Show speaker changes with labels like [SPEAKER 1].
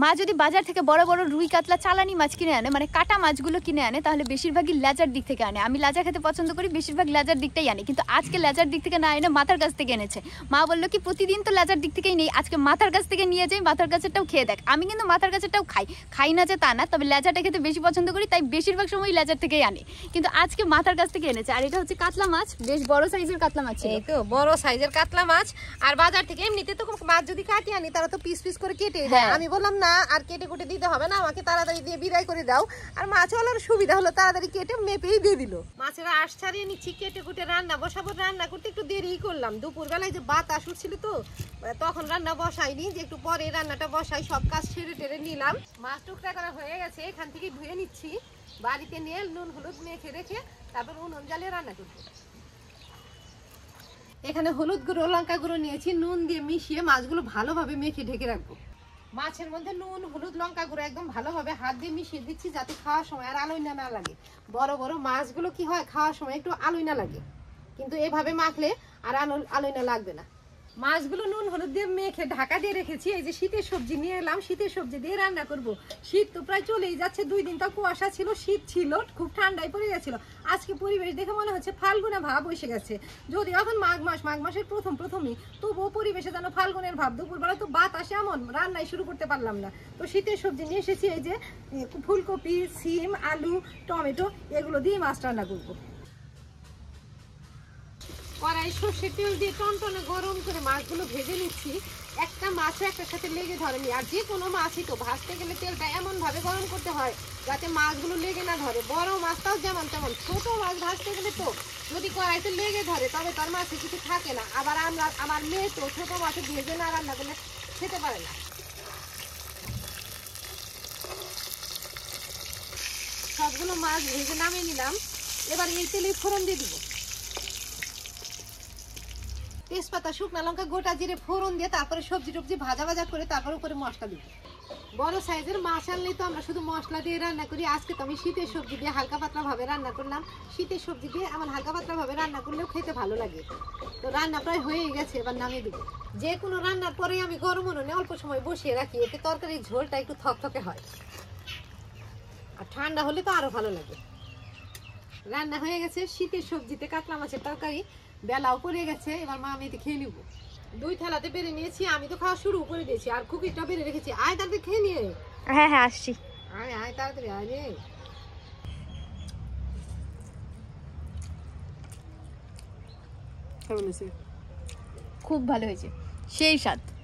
[SPEAKER 1] মা যদি বাজার থেকে বড় বড় রুই কাতলা চালানি মাছ কিনে আনে, মানে কাটা মাছগুলো কিনে আনে, তাহলে বেশিরভাগই লেজার দিক থেকে আনে। আমি লেজা খেতে পছন্দ করি, বেশিরভাগ লেজার দিকটাই আনে, কিন্তু আজকে লেজার দিক থেকে না এনে মাথার কাছ থেকে এনেছে। মা বললো কি প্রতিদিন তো লেজার দিক থেকেই নেই, আজকে মাথার কাছ থেকে নিয়ে যাই, মাথার কাছেরটাও খেয়ে দেখ। আমি কিন্তু মাথার কাছেরটাও খাই না যে তা না, তবে লেজাটা খেতে বেশি পছন্দ করি, তাই বেশিরভাগ সময় লেজার থেকেই আনে, কিন্তু আজকে মাথার কাছ থেকে এনেছে। আর এটা হচ্ছে কাতলা মাছ, বেশ বড় সাইজের কাতলা মাছ।
[SPEAKER 2] এই তো বড় সাইজের কাতলা মাছ। আর বাজার থেকে এমনিতে তো মাছ যদি কাটি আনি তারা তো পিস পিস করে কেটে দেয়। আমি বললাম না আর কেটে কুটে দিতে হবে না, আমাকে তাড়াতাড়ি দিয়ে বিদায় করে দাও। আর মাছওয়ালার সুবিধা হলো তাড়াতাড়ি কেটে মেপেই দিয়ে দিল। মাছের আঁশ ছাড়িয়ে নিচ্ছি, কেটে কুটে রান্না বসাবো। রান্না করতে একটু দেরিই করলাম, দুপুরবেলায় যে বাতাস উঠছিল তো তখন রান্না বসাইনি, যে একটু পরে রান্নাটা বসাই। সব কাজ ছেড়ে টেরে নিলাম, মাছ টুকরা করা হয়ে গেছে, এখান থেকে ধুয়ে নিচ্ছি। বাড়িতে নিয়ে নুন হলুদ মেখে রেখে তারপর উনুন জ্বালিয়ে রান্না করবো। এখানে হলুদ গুঁড়ো লঙ্কা গুঁড়ো নিয়েছি, নুন দিয়ে মিশিয়ে মাছগুলো ভালোভাবে মেখে ঢেকে রাখবো। মাছের মধ্যে নুন হলুদ লঙ্কা গুঁড়ো একদম ভালোভাবে হাত দিয়ে মিশিয়ে দিচ্ছি, যাতে খাওয়ার সময় আর আলোয় না লাগে। বড় বড় মাছগুলো কি হয় খাওয়ার সময় একটু আলোয় না লাগে, কিন্তু এভাবে মাখলে আর আলোয় না লাগবে না। মাছগুলো নুন হলুদ দিয়ে মেখে ঢাকা দিয়ে রেখেছি। এই যে শীতের সবজি নিয়ে এলাম, শীতের সবজি দিয়ে রান্না করব। শীত তো প্রায় চলেই যাচ্ছে, 2 দিন তো কুয়াশা ছিল, শীত ছিল, খুব ঠান্ডায় পড়ে গেছিল। আজকে পরিবেশ দেখে মনে হচ্ছে ফাল্গুনা ভাব এসে গেছে, যদি এখন মাঘ মাসের প্রথমই, তবুও পরিবেশে যেন ফাল্গুনের ভাব। দুপুরবেলা তো বাতাসে এমন, রান্নাই শুরু করতে পারলাম না। তো শীতের সবজি নিয়ে এসেছি, এই যে ফুলকপি, সিম, আলু, টমেটো, এগুলো দিয়ে মাছ রান্না করবো। কড়াই সর্ষের তেল দিয়ে টনটনে গরম করে মাছগুলো ভেজে নিচ্ছি। একটা মাছও একটার সাথে লেগে ধরেনি। আর যে কোনো মাছই তো ভাজতে গেলে তেলটা এমন ভাবে গরম করতে হয় যাতে মাছগুলো লেগে না ধরে। বড় মাছটাও যেমন তেমন, ছোট মাছ ভাজতে গেলে তো যদি কড়াইতে লেগে ধরে তবে তার মাছে কিছু থাকে না। আবার আমার মেয়ে তো ছোট মাছে ভেজে না রান্না করলে খেতে পারে না। সবগুলো মাছ ভেজে নামিয়ে নিলাম। এবার এই তেলে ফোড়ন দিয়ে দিব। তেজপাতা, শুকনা লঙ্কা, গোটা জিরে ফোড়ন দিয়ে তারপরে সবজি টবজি ভাজা করে তারপর উপরে মশলা দিব। বড় সাইজের মাছ আনলেই তো আমরা শুধু মশলা দিয়ে রান্না করি। আজকে তো আমি শীতের সবজি দিয়ে হালকা পাতলা ভাবে রান্না করলাম। শীতের সবজি দিয়ে আমার হালকা পাতলা ভাবে রান্না করলেও খেতে ভালো লাগে। তো রান্না প্রায় হয়েই গেছে, এবার নামিয়ে দিব। যে কোনো রান্নার পরেই আমি গরম উনুনে অল্প সময় বসিয়ে রাখি, এতে তরকারির ঝোলটা একটু থকথকে হয়, আর ঠান্ডা হলে তো আরো ভালো লাগে। রান্না হয়ে গেছে শীতের সবজিতে কাতলা মাছের তরকারি। বেলাও পড়ে গেছে, এবার মা আমি এতে খেয়ে নিব। 2 থালাতে বেড়ে নিয়েছি, আমি তো খাওয়া শুরু করে দিয়েছি। আর খুকিটা বেড়ে রেখেছি, আয় তাড়াতাড়ি খেয়ে নিয়ে।
[SPEAKER 1] হ্যাঁ আসছি।
[SPEAKER 2] আয় তাড়াতাড়ি আয় রে।
[SPEAKER 1] খুব ভালো হয়েছে, সেই স্বাদ।